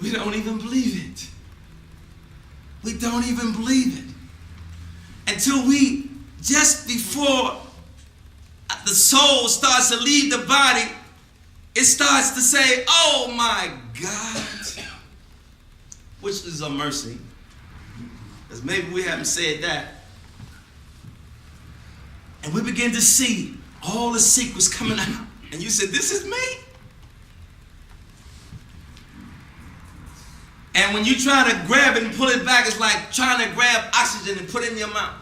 We don't even believe it. We don't even believe it. Until we, just before the soul starts to leave the body, it starts to say, oh my God, which is a mercy. Because maybe we haven't said that. And we begin to see all the secrets coming out. And you said, this is me? And when you try to grab it and pull it back, it's like trying to grab oxygen and put it in your mouth.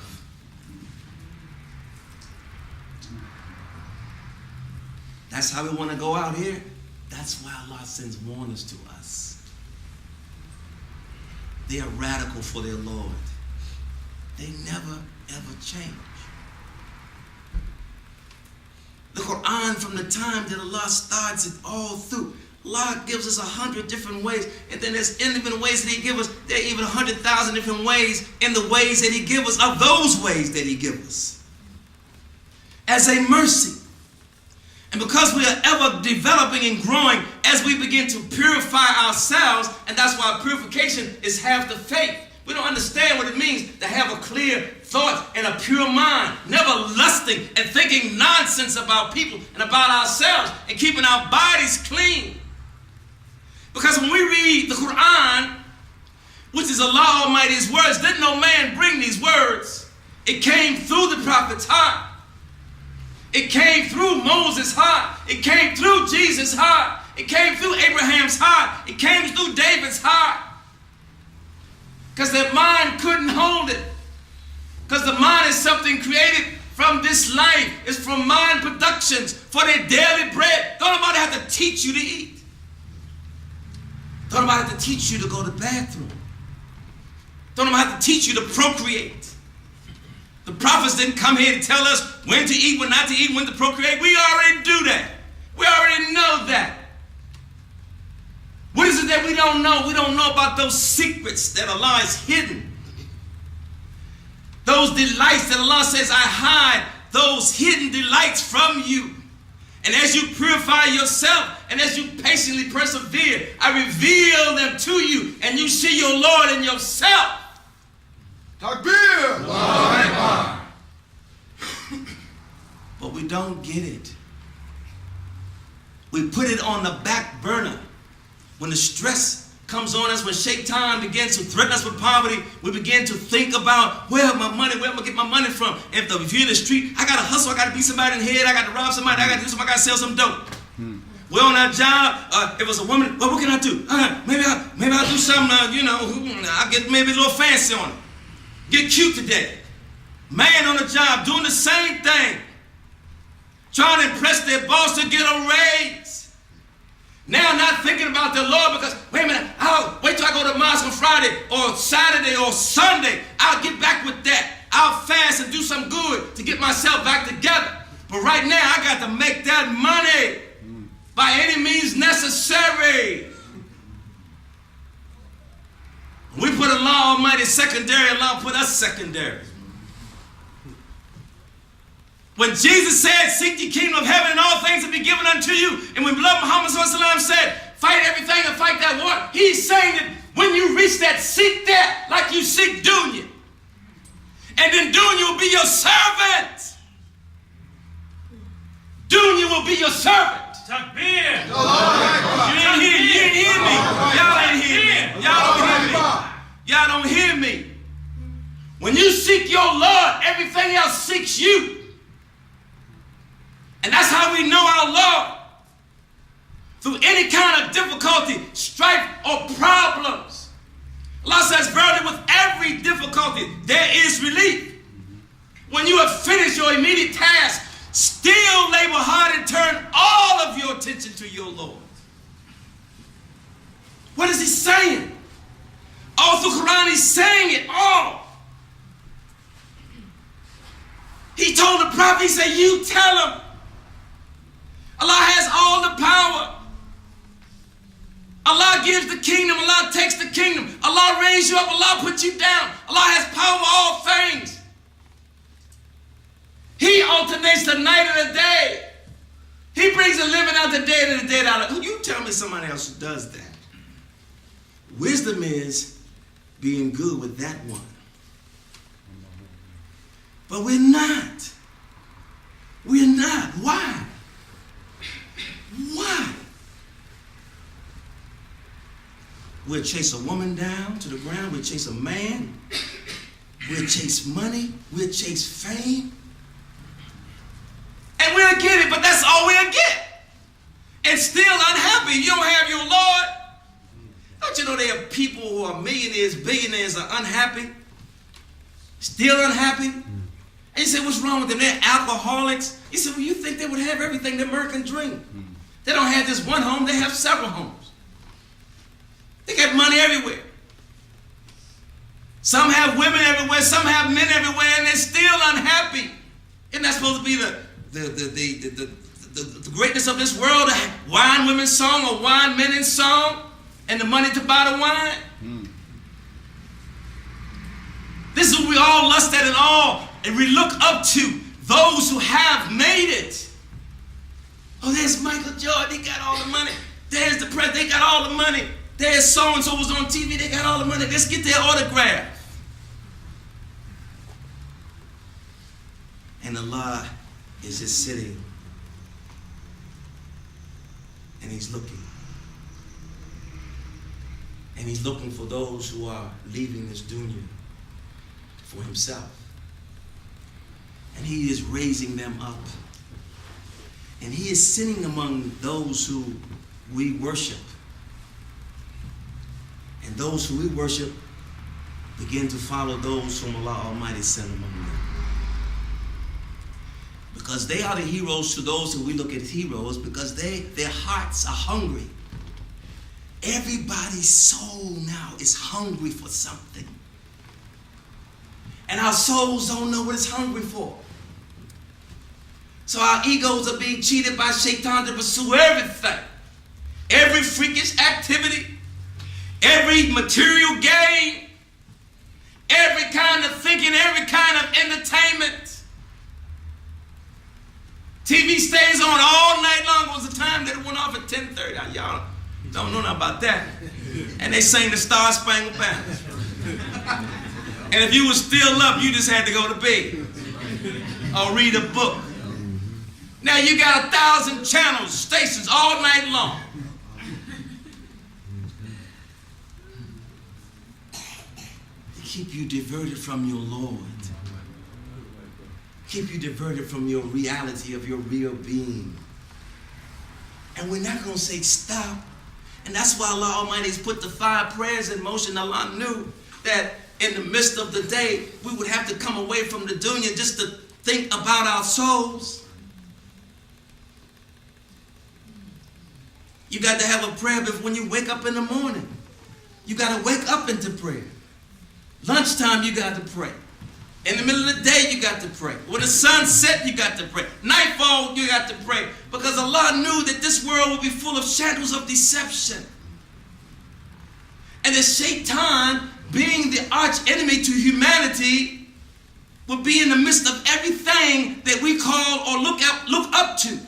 That's how we want to go out here. That's why Allah sends warners to us. They are radical for their Lord. They never, ever change. The Quran, from the time that Allah starts it all through, Allah gives us 100 different ways, and then there's even ways that He gives us. There are even 100,000 different ways in the ways that He gives us, of those ways that He gives us, as a mercy. And because we are ever developing and growing as we begin to purify ourselves, and that's why purification is half the faith. We don't understand what it means to have a clear thought and a pure mind, never lusting and thinking nonsense about people and about ourselves, and keeping our bodies clean. Because when we read the Quran, which is Allah Almighty's words, didn't no man bring these words. It came through the prophet's heart. It came through Moses' heart. It came through Jesus' heart. It came through Abraham's heart. It came through David's heart. Because their mind couldn't hold it. Because the mind is something created from this life. It's from mind productions for their daily bread. Don't nobody have to teach you to eat. Don't nobody have to teach you to go to the bathroom. Don't nobody have to teach you to procreate. The prophets didn't come here to tell us when to eat, when not to eat, when to procreate. We already do that. We already know that. What is it that we don't know? We don't know about those secrets that Allah has hidden. Those delights that Allah says, I hide those hidden delights from you. And as you purify yourself and as you patiently persevere, I reveal them to you, and you see your Lord in yourself. Takbir! But we don't get it. We put it on the back burner. When the stress comes on us, when Shaitan begins to threaten us with poverty, we begin to think about, where my money, where am I going to get my money from? If you're in the street, I got to hustle, I got to beat somebody in the head, I got to rob somebody, I got to do something, I got to sell some dope. We're on our job, if it's a woman, well, what can I do? Maybe I'll do something, I'll get maybe a little fancy on it. Get cute today. Man on the job doing the same thing. Trying to impress their boss to get a raise. Now not thinking about their Lord because, wait a minute, I'll wait till I go to mosque on Friday or Saturday or Sunday. I'll get back with that. I'll fast and do some good to get myself back together. But right now I got to make that money by any means necessary. We put Allah Almighty secondary, Allah put us secondary. When Jesus said, seek the kingdom of heaven and all things will be given unto you, and when beloved Muhammad said, fight everything and fight that war, he's saying that when you reach that, seek that like you seek dunya. And then dunya will be your servant. Dunya will be your servant. Takbir. You didn't hear me. Y'all ain't hear me. Y'all don't hear me. Y'all don't hear me. When you seek your Lord, everything else seeks you. And that's how we know our Lord. Through any kind of difficulty, strife, or problems. Allah says, verily with every difficulty, there is relief. When you have finished your immediate task, still labor hard and turn all of your attention to your Lord. What is he saying? All through Quran, he's saying it all. He told the prophet, he said, you tell him. Allah has all the power. Allah gives the kingdom. Allah takes the kingdom. Allah raised you up. Allah puts you down. Allah has power over all things. He alternates the night and the day. He brings the living out the dead and the dead out. You tell me somebody else who does that. Wisdom is being good with that one. But we're not. We're not. Why? Why? We'll chase a woman down to the ground. We'll chase a man. We'll chase money. We'll chase fame. And we'll get it, but that's all we'll get. And still unhappy. You don't have your Lord. Don't you know there are people who are millionaires, billionaires, are unhappy? Still unhappy? And you say, what's wrong with them? They're alcoholics. You say, well, you think they would have everything, the American dream. They don't have this one home, they have several homes. They got money everywhere. Some have women everywhere, some have men everywhere, and they're still unhappy. Isn't that supposed to be the greatness of this world? A wine women's song, a wine men's song, and the money to buy the wine? This is what we all lust at and all, and we look up to those who have made it. Oh, there's Michael Jordan, he got all the money. There's the president, they got all the money. There's so-and-so was on TV, they got all the money. Let's get their autograph. And Allah is just sitting, and he's looking. And he's looking for those who are leaving this dunya for himself. And he is raising them up. And he is sitting among those who we worship. And those who we worship begin to follow those whom Allah Almighty sent among them. Because they are the heroes to those who we look at heroes, because their hearts are hungry. Everybody's soul now is hungry for something. And our souls don't know what it's hungry for. So our egos are being cheated by Shaitan to pursue everything. Every freakish activity, every material gain, every kind of thinking, every kind of entertainment. TV stays on all night long. It was a time that it went off at 10:30. Y'all don't know nothing about that. And they sang the Star Spangled Banner. And if you were still up, you just had to go to bed or read a book. Now you got 1,000 channels, stations all night long. To keep you diverted from your Lord. Keep you diverted from your reality of your real being. And we're not going to say stop. And that's why Allah Almighty has put the 5 prayers in motion. Allah knew that in the midst of the day, we would have to come away from the dunya just to think about our souls. You got to have a prayer before when you wake up in the morning. You got to wake up into prayer. Lunchtime, you got to pray. In the middle of the day, you got to pray. When the sun set, you got to pray. Nightfall, you got to pray. Because Allah knew that this world would be full of shadows of deception. And the Shaitan, being the arch enemy to humanity, would be in the midst of everything that we call or look up to.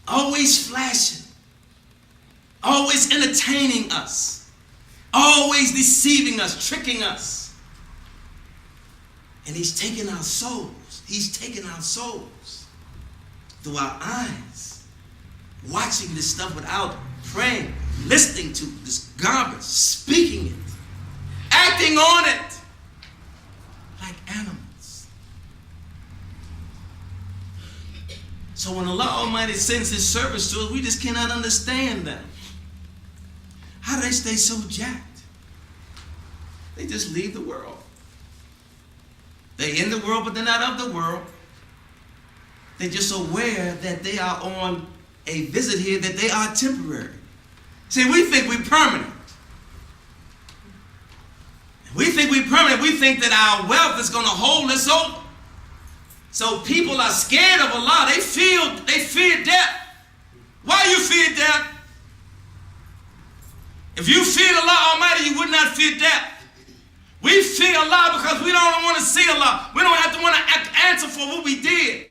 Always flashing. Always entertaining us. Always deceiving us, tricking us. And he's taking our souls. He's taking our souls through our eyes. Watching this stuff without praying, listening to this garbage, speaking it, acting on it like animals. So when Allah Almighty sends His service to us, we just cannot understand them. How do they stay so jacked? They just leave the world. They're in the world, but they're not of the world. They're just aware that they are on a visit here, that they are temporary. See, we think we're permanent. We think we're permanent. We think that our wealth is going to hold us over. So people are scared of Allah. They fear death. Why you fear death? If you feared Allah Almighty, you would not fear death. We fear Allah because we don't want to see Allah. We don't have to want to answer for what we did.